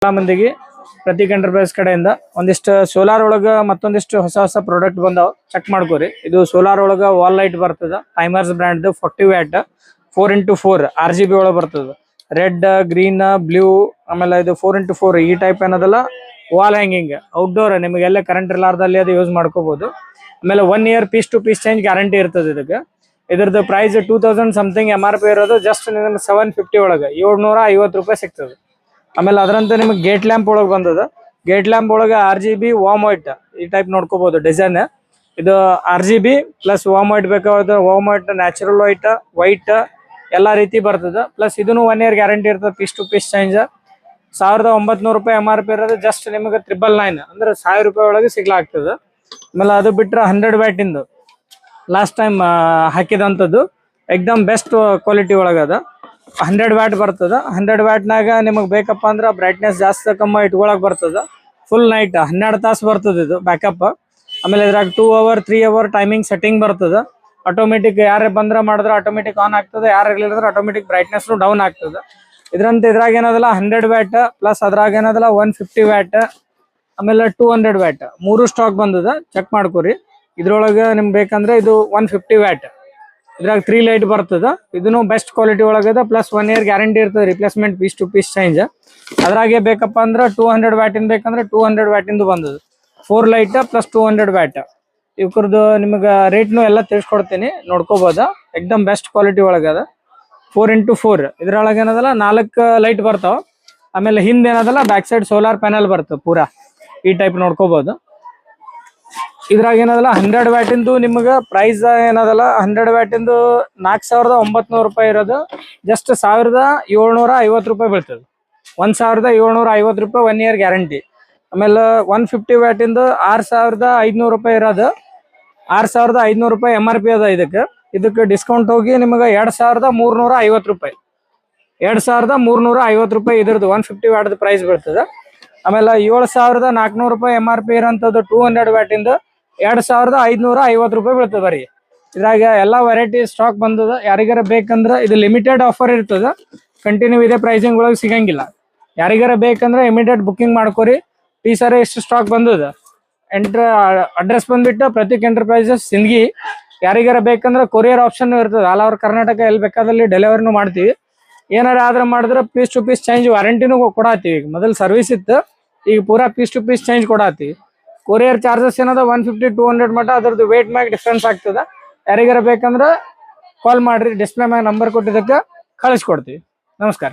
ಎಲ್ಲ ಮಂದಿಗೆ ಪ್ರತೀಕ್ ಎಂಟರ್ಪ್ರೈಸ್ ಕಡೆಯಿಂದ ಒಂದಿಷ್ಟು ಸೋಲಾರ್ ಒಳಗ ಮತ್ತೊಂದಿಷ್ಟು ಹೊಸ ಪ್ರಾಡಕ್ಟ್ ಬಂದಾವ್ ಚೆಕ್ ಮಾಡ್ಕೋರಿ. ಇದು ಸೋಲಾರ್ ಒಳಗ ವಾಲ್ ಲೈಟ್ ಬರ್ತದ, timers brand 40 watt 4x4 RGB ಒಳಗ ಬರ್ತದ. ರೆಡ್, ಗ್ರೀನ್, ಬ್ಲೂ, ಆಮೇಲೆ ಇದು 4x4 ಈ ಟೈಪ್ ಏನದಲ್ಲ ವಾಲ್ ಹ್ಯಾಂಗಿಂಗ್ ಔಟ್ಡೋರ್ ನಿಮಗೆಲ್ಲ ಕರೆಂಟ್ ಇರ್ಲಾರ್ದಲ್ಲಿ ಅದು ಯೂಸ್ ಮಾಡ್ಕೋಬಹುದು. ಆಮೇಲೆ 1 year piece to piece change guarantee ಇರ್ತದೆ. ಇದ್ರದ್ದು ಪ್ರೈಸ್ 2000 ಸಮಥಿಂಗ್ MRP ಇರೋದು. ಜಸ್ಟ್ ನಿಮಗೆ 750 ಒಳಗೆ 750 ರೂಪಾಯಿ ಸಿಗ್ತದೆ. ಆಮೇಲೆ ಅದರಂತೆ ನಿಮಗೆ ಗೇಟ್ ಲ್ಯಾಂಪ್ ಒಳಗೆ ಬಂದದ. ಗೇಟ್ ಲ್ಯಾಂಪ್ ಒಳಗೆ RGB ವಾಮ್ ವೈಟ್ ಈ ಟೈಪ್ ನೋಡ್ಕೋಬಹುದು ಡಿಸೈನ್. ಇದು RGB ಪ್ಲಸ್ ವಾಮ್ ವೈಟ್ ಬೇಕಾದ ವಾಮ್ ವೈಟ್, ನ್ಯಾಚುರಲ್ ವೈಟ್ ಎಲ್ಲಾ ರೀತಿ ಬರ್ತದೆ. ಪ್ಲಸ್ ಇದನ್ನು 1 ಇಯರ್ ಗ್ಯಾರಂಟಿ ಇರ್ತದೆ. ಪೀಸ್ ಟು ಪೀಸ್ ಚೇಂಜ್ 1900 ರೂಪಾಯಿ MRP ಇರೋದು. ಜಸ್ಟ್ ನಿಮಗೆ 999 ಅಂದ್ರೆ 1000 ರೂಪಾಯಿ ಒಳಗೆ ಸಿಗ್ಲಾಗ್ತದೆ. ಆಮೇಲೆ ಅದು ಬಿಟ್ಟರೆ 100 ವ್ಯಾಟ್ ಇಂದು ಲಾಸ್ಟ್ ಟೈಮ್ ಹಾಕಿದಂಥದ್ದು ಎಕ್ದಮ್ ಬೆಸ್ಟ್ ಕ್ವಾಲಿಟಿ ಒಳಗದ. 100 ವ್ಯಾಟ್ ಬರ್ತದ. 100 ವ್ಯಾಟ್ನಾಗ ನಿಮಗೆ ಬೇಕಪ್ಪ ಅಂದ್ರೆ ಬ್ರೈಟ್ನೆಸ್ ಜಾಸ್ತಿ ಕಮ್ಮಿ ಇಟ್ಕೊಳಕ್ ಬರ್ತದ. ಫುಲ್ ನೈಟ್ 12 ತಾಸು ಬರ್ತದೆ ಇದು ಬ್ಯಾಕಪ್. ಆಮೇಲೆ ಇದ್ರಾಗ 2 ಅವರ್ 3 ಅವರ್ ಟೈಮಿಂಗ್ ಸೆಟ್ಟಿಂಗ್ ಬರ್ತದ. ಆಟೋಮೆಟಿಕ್ ಯಾರೇ ಬಂದ್ರೆ ಮಾಡಿದ್ರೆ ಆಟೋಮೆಟಿಕ್ ಆನ್ ಆಗ್ತದೆ, ಯಾರು ಇರ್ಲಿಲ್ಲ ಆಟೋಮೆಟಿಕ್ ಬ್ರೈಟ್ನೆಸ್ ಡೌನ್ ಆಗ್ತದೆ. ಇದ್ರಾಗ ಏನದಲ್ಲ 100 ವ್ಯಾಟ್ ಪ್ಲಸ್ ಅದ್ರಾಗ ಏನದಲ್ಲ 150 ವ್ಯಾಟ್ ಆಮೇಲೆ 200 ವ್ಯಾಟ್ 3 ಸ್ಟಾಕ್ ಬಂದದ. ಚೆಕ್ ಮಾಡ್ಕೊರಿ. ಇದ್ರೊಳಗೆ ನಿಮ್ಗೆ ಬೇಕಂದ್ರೆ ಇದು 150 ವ್ಯಾಟ್ ಇದ್ರಾಗ 3 ಲೈಟ್ ಬರ್ತದ. ಇದನ್ನು ಬೆಸ್ಟ್ ಕ್ವಾಲಿಟಿ ಒಳಗದ. ಪ್ಲಸ್ 1 ಇಯರ್ ಗ್ಯಾರಂಟಿ ಇರ್ತದೆ. Replacement piece to piece change. ಅದ್ರಾಗೆ ಬೇಕಪ್ಪ ಅಂದ್ರೆ 200 ವ್ಯಾಟ್ ಇಂದ ಬೇಕಂದ್ರೆ 200 ವ್ಯಾಟ್ ಇಂದು ಬಂದದ. 4 ಲೈಟ್ ಪ್ಲಸ್ 200 ವ್ಯಾಟ್ ಇವ್ರದ್ದು ನಿಮಗೆ ರೇಟ್ನು ಎಲ್ಲ ತಿಳಿಸ್ಕೊಡ್ತೀನಿ, ನೋಡ್ಕೋಬೋದ. ಎಕ್ದಮ್ ಬೆಸ್ಟ್ ಕ್ವಾಲಿಟಿ ಒಳಗದ. 4x4 ಇದ್ರೊಳಗೆ ಏನದಲ್ಲ 4 ಲೈಟ್ ಬರ್ತಾವ. ಆಮೇಲೆ ಹಿಂದೆ ಏನದಲ್ಲ ಬ್ಯಾಕ್ ಸೈಡ್ ಸೋಲಾರ್ ಪ್ಯಾನಲ್ ಬರ್ತವೆ ಪೂರಾ ಈ ಟೈಪ್ ನೋಡ್ಕೋಬಹುದು. ಇದ್ರಾಗ ಏನದಲ್ಲ 100 ವ್ಯಾಟ್ ಇಂದು ನಿಮ್ಗೆ ಪ್ರೈಸ್ ಏನದಲ್ಲ 100 ವ್ಯಾಟ್ ಇಂದು 4900 ರೂಪಾಯಿ ಇರೋದು. ಜಸ್ಟ್ 1750 ರೂಪಾಯಿ ಬೀಳ್ತದೆ. 1750 ರೂಪಾಯಿ 1 ಇಯರ್ ಗ್ಯಾರಂಟಿ. ಆಮೇಲೆ 150 ವ್ಯಾಟ್ ಇಂದು 6500 ರೂಪಾಯಿ ಇರೋದು. 6500 ರೂಪಾಯಿ MRP ಅದ. ಇದಕ್ಕೆ ಡಿಸ್ಕೌಂಟ್ ಹೋಗಿ ನಿಮಗೆ 2350 ರೂಪಾಯಿ 2350 ರೂಪಾಯಿ ಇದ್ರದ್ದು 150 ವ್ಯಾಟ್ ಪ್ರೈಸ್ ಬೀಳ್ತದೆ. ಆಮೇಲೆ 7400 ರೂಪಾಯಿ MRP ಇರೋಂಥದ್ದು 200 ವ್ಯಾಟ್ ಇಂದ 2550 ರೂಪಾಯಿ ಬೀಳ್ತದೆ. ಬರೀ ಇದ್ರಾಗ ಎಲ್ಲ ವೆರೈಟಿ ಸ್ಟಾಕ್ ಬಂದದ. ಯಾರಿಗಾರ ಬೇಕಂದ್ರೆ ಇದು ಲಿಮಿಟೆಡ್ ಆಫರ್ ಇರ್ತದ. ಕಂಟಿನ್ಯೂ ಇದೇ ಪ್ರೈಸಿಂಗ್ ಒಳಗೆ ಸಿಗಂಗಿಲ್ಲ. ಯಾರಿಗಾರ ಬೇಕಂದ್ರೆ ಇಮಿಡಿಯೇಟ್ ಬುಕಿಂಗ್ ಮಾಡ್ಕೊರಿ. ಈ ಸರಿ ಎಷ್ಟು ಸ್ಟಾಕ್ ಬಂದದ. ಅಡ್ರೆಸ್ ಬಂದ್ಬಿಟ್ಟು ಪ್ರತೀಕ್ ಎಂಟರ್ಪ್ರೈಸಸ್ ಸಿಂದಗಿ. ಯಾರಿಗಾರ ಬೇಕಂದ್ರೆ ಕೊರಿಯರ್ ಆಪ್ಷನ್ ಇರ್ತದೆ. ಆಲ್ ಓವರ್ ಕರ್ನಾಟಕ ಎಲ್ಲಿ ಬೇಕಾದಲ್ಲಿ ಡೆಲಿವರಿನೂ ಮಾಡ್ತೀವಿ. ಏನಾರ ಆದ್ರೆ ಮಾಡಿದ್ರೆ ಪೀಸ್ ಟು ಪೀಸ್ ಚೇಂಜ್ ವಾರಂಟಿನೂ ಕೊಡಾತೀವಿ. ಈಗ ಮೊದಲು ಸರ್ವಿಸ್ ಇತ್ತು, ಈಗ ಪೂರಾ ಪೀಸ್ ಟು ಪೀಸ್ ಚೇಂಜ್ ಕೊಡಾತೀವಿ. ಕೊರಿಯರ್ ಚಾರ್ಜಸ್ ಏನದ 150-200 ಮಟ್ಟ ಅದ್ರದ್ದು ವೇಟ್ ಮ್ಯಾಗ ಡಿಫ್ರೆನ್ಸ್ ಆಗ್ತದ. ಯಾರಿಗಾರ ಬೇಕಂದ್ರೆ ಕಾಲ್ ಮಾಡ್ರಿ. ಡಿಸ್ಪ್ಲೇ ಮ್ಯಾಗ ನಂಬರ್ ಕೊಟ್ಟಿದ್ದಕ್ಕೆ ಕಳಿಸ್ಕೊಡ್ತೀವಿ. ನಮಸ್ಕಾರ.